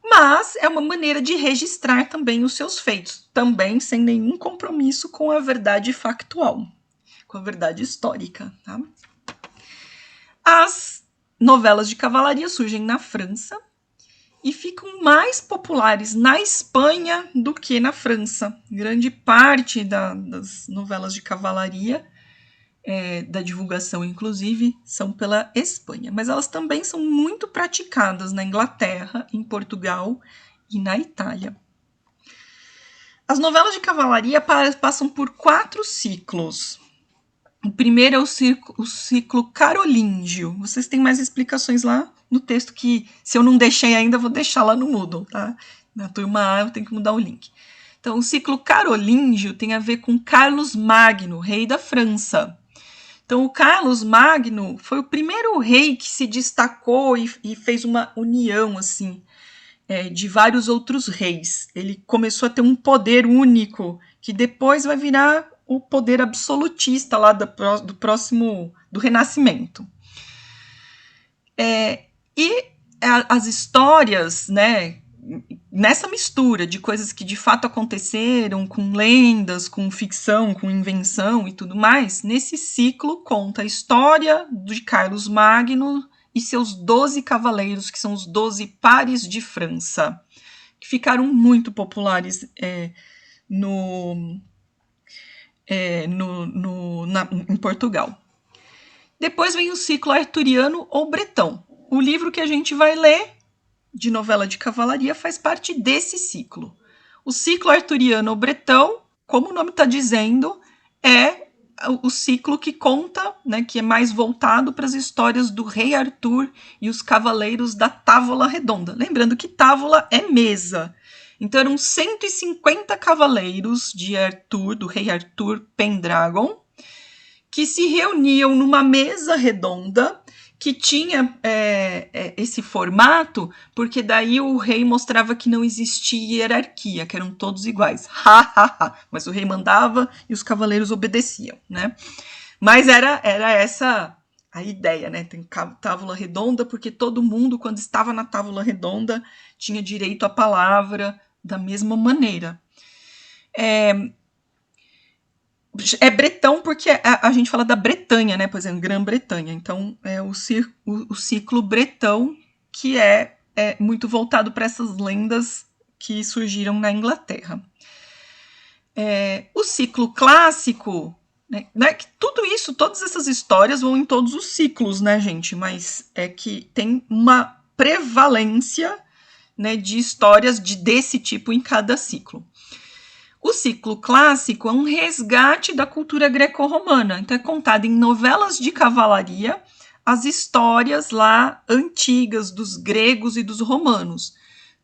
Speaker 1: mas é uma maneira de registrar também os seus feitos, também sem nenhum compromisso com a verdade factual, com a verdade histórica, tá? As novelas de cavalaria surgem na França e ficam mais populares na Espanha do que na França. Grande parte das novelas de cavalaria, da divulgação, inclusive, são pela Espanha. Mas elas também são muito praticadas na Inglaterra, em Portugal e na Itália. As novelas de cavalaria passam por 4 ciclos. O primeiro é o ciclo carolíngio. Vocês têm mais explicações lá no texto que, se eu não deixei ainda, vou deixar lá no Moodle, tá? Na turma A eu tenho que mudar o link. Então, o ciclo carolíngio tem a ver com Carlos Magno, rei da França. Então, o Carlos Magno foi o primeiro rei que se destacou e fez uma união, assim, de vários outros reis. Ele começou a ter um poder único, que depois vai virar o poder absolutista lá do Renascimento. E as histórias, né, nessa mistura de coisas que de fato aconteceram, com lendas, com ficção, com invenção e tudo mais, nesse ciclo conta a história de Carlos Magno e seus 12 cavaleiros, que são os 12 pares de França, que ficaram muito populares em Portugal. Depois vem o ciclo arturiano ou bretão. O livro que a gente vai ler de novela de cavalaria faz parte desse ciclo. O ciclo arturiano ou bretão, como o nome está dizendo, é o ciclo que conta, né, que é mais voltado para as histórias do rei Arthur e os cavaleiros da Távola Redonda. Lembrando que távola é mesa. Então eram 150 cavaleiros de Arthur, do rei Arthur Pendragon, que se reuniam numa mesa redonda que tinha esse formato, porque daí o rei mostrava que não existia hierarquia, que eram todos iguais. Mas o rei mandava e os cavaleiros obedeciam, né? Mas era essa a ideia, né? Tem tábua redonda, porque todo mundo, quando estava na tábua redonda, tinha direito à palavra da mesma maneira. É bretão porque a gente fala da Bretanha, né? Por exemplo, Grã-Bretanha. Então, é o ciclo bretão, que é muito voltado para essas lendas que surgiram na Inglaterra. O ciclo clássico, né? Que tudo isso, todas essas histórias vão em todos os ciclos, né, gente? Mas é que tem uma prevalência, né, de histórias desse tipo em cada ciclo. O ciclo clássico é um resgate da cultura greco-romana. Então, é contado em novelas de cavalaria as histórias lá antigas dos gregos e dos romanos,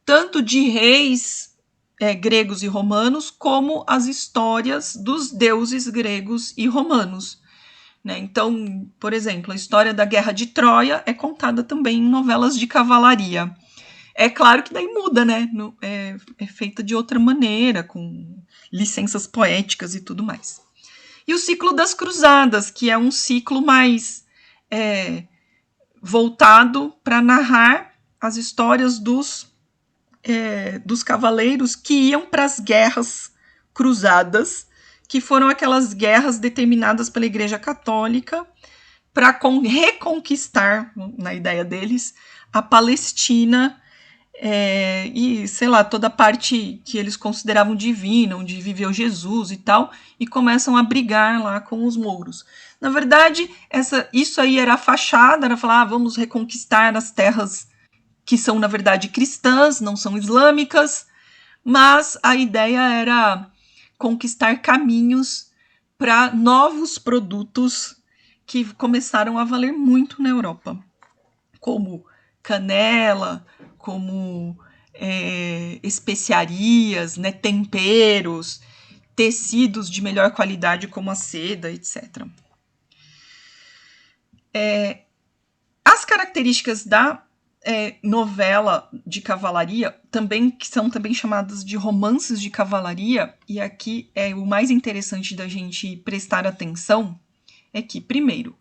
Speaker 1: tanto de reis gregos e romanos, como as histórias dos deuses gregos e romanos. Né? Então, por exemplo, a história da Guerra de Troia é contada também em novelas de cavalaria. É claro que daí muda, né? É feita de outra maneira, com licenças poéticas e tudo mais. E o ciclo das cruzadas, que é um ciclo mais voltado para narrar as histórias dos cavaleiros que iam para as guerras cruzadas, que foram aquelas guerras determinadas pela Igreja Católica para reconquistar, na ideia deles, a Palestina, e, sei lá, toda a parte que eles consideravam divina, onde viveu Jesus e tal, e começam a brigar lá com os mouros. Na verdade, isso aí era a fachada, era falar, vamos reconquistar as terras que são, na verdade, cristãs, não são islâmicas, mas a ideia era conquistar caminhos para novos produtos que começaram a valer muito na Europa, como canela, como especiarias, né, temperos, tecidos de melhor qualidade como a seda, etc. As características da novela de cavalaria, que são também chamadas de romances de cavalaria, e aqui é o mais interessante da gente prestar atenção, é que, primeiro,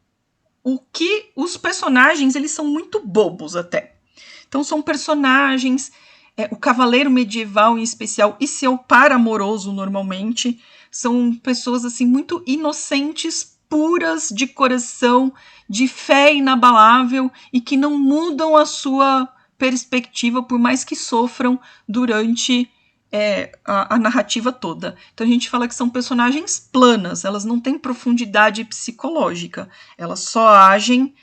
Speaker 1: os personagens, eles são muito bobos até. Então, são personagens, o cavaleiro medieval em especial, e seu par amoroso, normalmente, são pessoas, assim, muito inocentes, puras de coração, de fé inabalável, e que não mudam a sua perspectiva, por mais que sofram durante a narrativa toda. Então, a gente fala que são personagens planas, elas não têm profundidade psicológica, elas só agem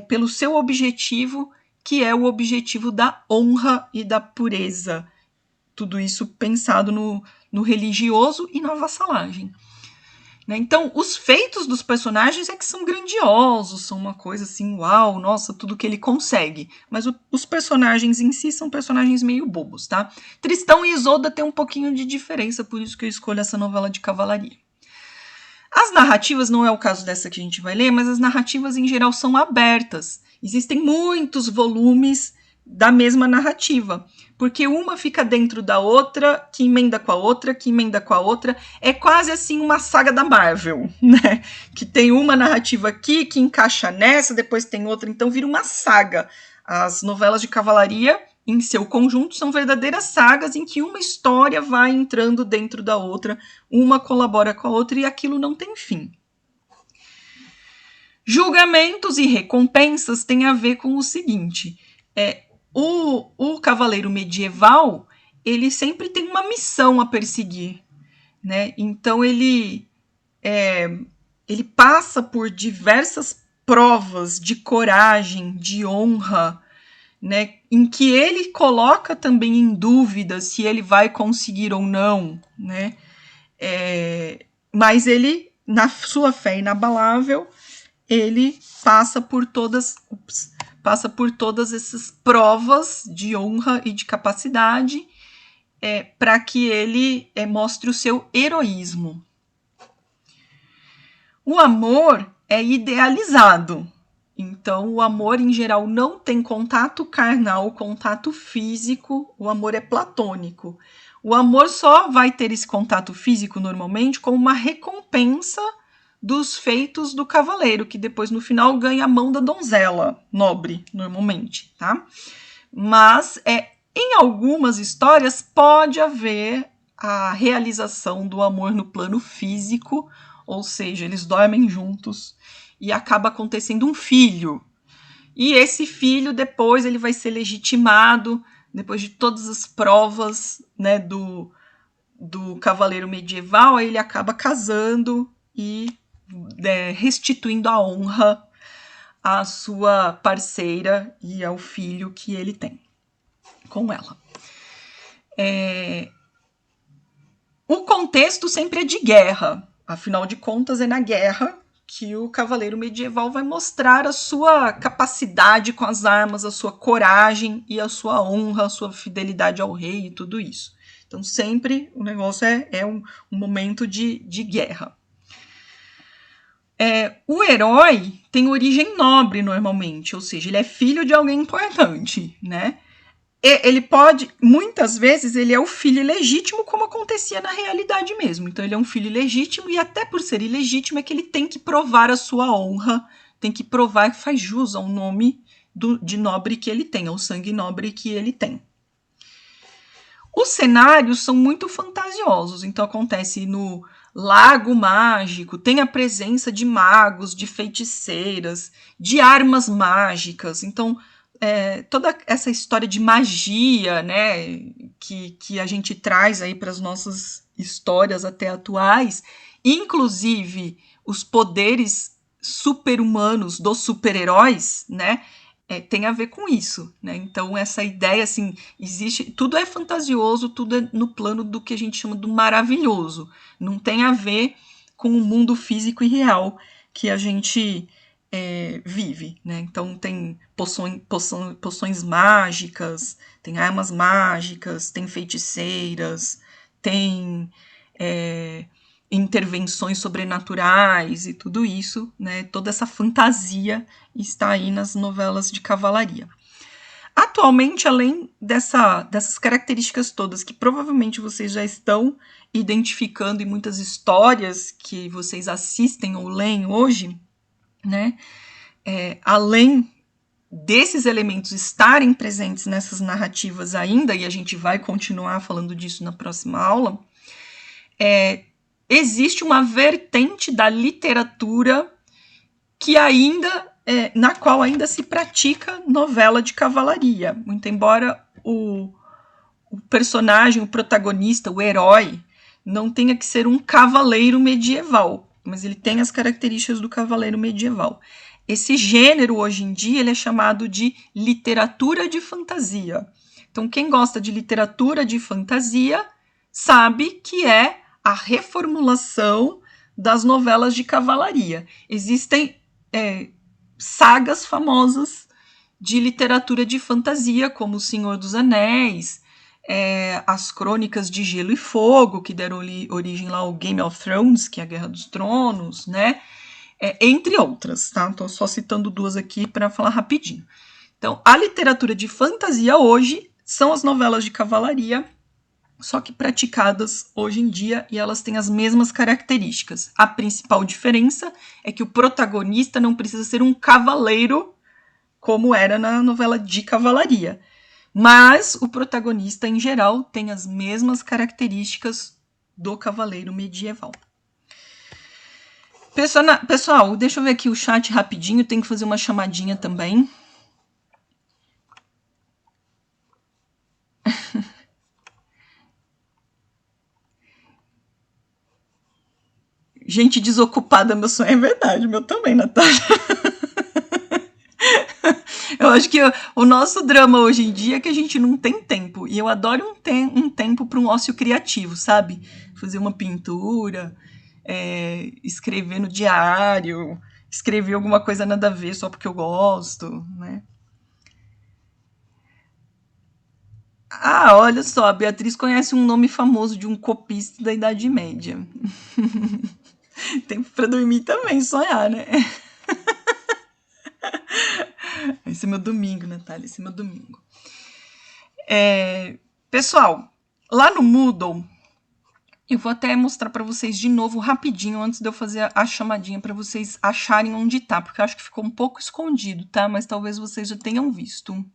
Speaker 1: pelo seu objetivo, que é o objetivo da honra e da pureza. Tudo isso pensado no religioso e na vassalagem. Né? Então, os feitos dos personagens é que são grandiosos, são uma coisa assim, uau, nossa, tudo que ele consegue. Mas os personagens em si são personagens meio bobos, tá? Tristão e Isolda têm um pouquinho de diferença, por isso que eu escolho essa novela de cavalaria. As narrativas, não é o caso dessa que a gente vai ler, mas as narrativas em geral são abertas. Existem muitos volumes da mesma narrativa, porque uma fica dentro da outra, que emenda com a outra, que emenda com a outra. É quase assim uma saga da Marvel, né? Que tem uma narrativa aqui, que encaixa nessa, depois tem outra, então vira uma saga. As novelas de cavalaria, em seu conjunto, são verdadeiras sagas em que uma história vai entrando dentro da outra, uma colabora com a outra e aquilo não tem fim. Julgamentos e recompensas têm a ver com o seguinte: o cavaleiro medieval, ele sempre tem uma missão a perseguir, né? Então ele passa por diversas provas de coragem, de honra, né? em que ele coloca também em dúvida se ele vai conseguir ou não, né? Mas ele, na sua fé inabalável, ele passa por todas essas provas de honra e de capacidade para que ele mostre o seu heroísmo. O amor é idealizado. Então, o amor, em geral, não tem contato carnal, contato físico, o amor é platônico. O amor só vai ter esse contato físico, normalmente, como uma recompensa dos feitos do cavaleiro, que depois, no final, ganha a mão da donzela nobre, normalmente, tá? Mas, em algumas histórias, pode haver a realização do amor no plano físico, ou seja, eles dormem juntos, e acaba acontecendo um filho. E esse filho, depois, ele vai ser legitimado, depois de todas as provas, né, do cavaleiro medieval, aí ele acaba casando e restituindo a honra à sua parceira e ao filho que ele tem com ela. O contexto sempre é de guerra. Afinal de contas, é na guerra que o cavaleiro medieval vai mostrar a sua capacidade com as armas, a sua coragem e a sua honra, a sua fidelidade ao rei e tudo isso. Então, sempre o negócio é um momento de guerra. O herói tem origem nobre, normalmente, ou seja, ele é filho de alguém importante, né? Ele pode, muitas vezes, ele é o filho ilegítimo, como acontecia na realidade mesmo. Então, ele é um filho ilegítimo, e até por ser ilegítimo é que ele tem que provar a sua honra, tem que provar que faz jus ao nome de nobre que ele tem, ao sangue nobre que ele tem. Os cenários são muito fantasiosos, então acontece no Lago Mágico, tem a presença de magos, de feiticeiras, de armas mágicas, então toda essa história de magia, né, que a gente traz aí para as nossas histórias até atuais, inclusive os poderes super-humanos dos super-heróis, né, tem a ver com isso, né? Então essa ideia, assim, existe, tudo é fantasioso, tudo é no plano do que a gente chama do maravilhoso, não tem a ver com o mundo físico e real que a gente vive, né? Então tem poções mágicas, tem armas mágicas, tem feiticeiras, tem intervenções sobrenaturais e tudo isso, né? Toda essa fantasia está aí nas novelas de cavalaria. Atualmente, além dessas características todas que provavelmente vocês já estão identificando em muitas histórias que vocês assistem ou leem hoje, né? Além desses elementos estarem presentes nessas narrativas ainda, e a gente vai continuar falando disso na próxima aula, existe uma vertente da literatura que ainda, na qual ainda se pratica novela de cavalaria, muito embora o personagem, o protagonista, o herói, não tenha que ser um cavaleiro medieval, mas ele tem as características do cavaleiro medieval. Esse gênero, hoje em dia, ele é chamado de literatura de fantasia. Então, quem gosta de literatura de fantasia sabe que é a reformulação das novelas de cavalaria. Existem sagas famosas de literatura de fantasia, como O Senhor dos Anéis, as Crônicas de Gelo e Fogo, que deram origem lá ao Game of Thrones, que é a Guerra dos Tronos, né? Entre outras, tá? Estou só citando duas aqui para falar rapidinho. Então, a literatura de fantasia hoje são as novelas de cavalaria, só que praticadas hoje em dia, e elas têm as mesmas características. A principal diferença é que o protagonista não precisa ser um cavaleiro, como era na novela de cavalaria. Mas o protagonista, em geral, tem as mesmas características do cavaleiro medieval. Pessoal, deixa eu ver aqui o chat rapidinho, tem que fazer uma chamadinha também. Gente desocupada, meu sonho é verdade, meu também, Natália. Eu acho que o nosso drama hoje em dia é que a gente não tem tempo. E eu adoro um tempo para um ócio criativo, sabe? Fazer uma pintura, escrever no diário, escrever alguma coisa nada a ver só porque eu gosto, né? Ah, olha só, a Beatriz conhece um nome famoso de um copista da Idade Média. Tempo pra dormir também, sonhar, né? Esse é meu domingo, Natália, esse é meu domingo. Pessoal, lá no Moodle, eu vou até mostrar para vocês de novo rapidinho, antes de eu fazer a chamadinha, para vocês acharem onde tá, porque eu acho que ficou um pouco escondido, tá? Mas talvez vocês já tenham visto.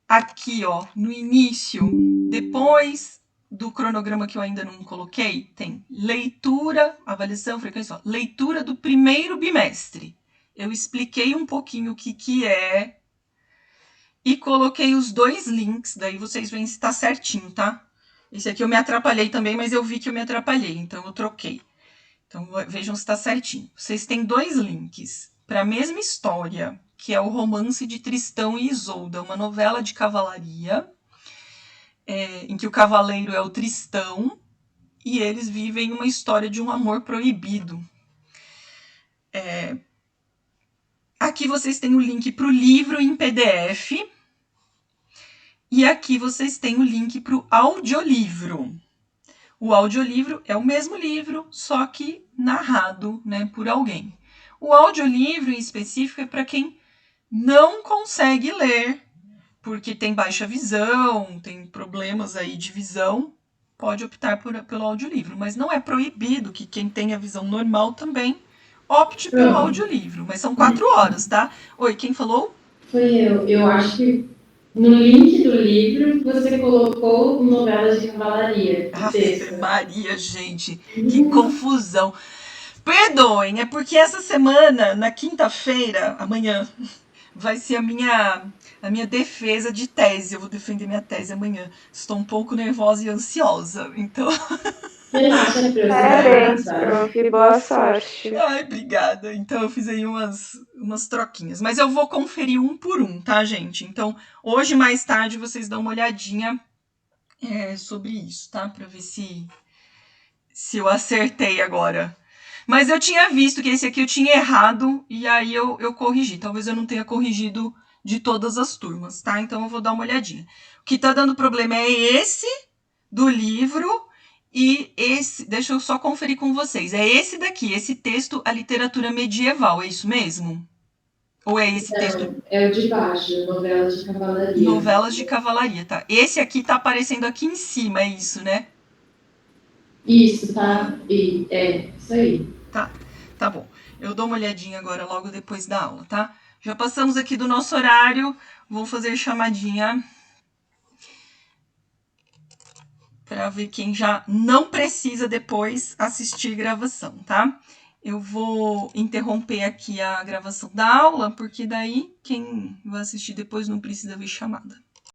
Speaker 1: Aqui, ó, no início, depois do cronograma que eu ainda não coloquei, tem leitura, avaliação, frequência, ó, leitura do primeiro bimestre. Eu expliquei um pouquinho o que é e coloquei os 2 links, daí vocês veem se tá certinho, tá? Esse aqui eu me atrapalhei também, mas eu vi que eu me atrapalhei, então eu troquei. Então vejam se tá certinho. Vocês têm 2 links para a mesma história, que é o romance de Tristão e Isolda, uma novela de cavalaria, em que o cavaleiro é o Tristão e eles vivem uma história de um amor proibido. Aqui vocês têm o link para o livro em PDF e aqui vocês têm o link para o audiolivro. O audiolivro é o mesmo livro, só que narrado, né, por alguém. O audiolivro em específico é para quem não consegue ler, porque tem baixa visão, tem problemas aí de visão, pode optar pelo audiolivro. Mas não é proibido que quem tenha visão normal também opte pelo audiolivro. Mas são 4 horas, tá? Oi, quem falou?
Speaker 3: Foi eu. Eu acho que no link do livro você colocou novelas de cavalaria.
Speaker 1: Ave Maria, gente, que confusão. Perdoem, é porque essa semana, na quinta-feira, amanhã, vai ser a minha defesa de tese. Eu vou defender minha tese amanhã. Estou um pouco nervosa e ansiosa, então...
Speaker 3: Relaxa,
Speaker 2: Parabéns, prof. Boa sorte.
Speaker 1: Ai, obrigada. Então eu fiz aí umas troquinhas. Mas eu vou conferir um por um, tá, gente? Então, hoje mais tarde vocês dão uma olhadinha sobre isso, tá? Pra ver se eu acertei agora. Mas eu tinha visto que esse aqui eu tinha errado e aí eu corrigi. Talvez eu não tenha corrigido de todas as turmas, tá? Então eu vou dar uma olhadinha. O que tá dando problema é esse do livro e esse... Deixa eu só conferir com vocês. É esse daqui, esse texto, A Literatura Medieval. É isso mesmo? Ou é esse texto?
Speaker 3: É o de baixo, novelas de cavalaria.
Speaker 1: Novelas de cavalaria, tá? Esse aqui tá aparecendo aqui em cima, é isso, né?
Speaker 3: Isso, tá? Isso aí.
Speaker 1: Tá bom. Eu dou uma olhadinha agora logo depois da aula, tá? Já passamos aqui do nosso horário. Vou fazer chamadinha para ver quem já não precisa depois assistir gravação, tá? Eu vou interromper aqui a gravação da aula, porque daí quem vai assistir depois não precisa ver chamada.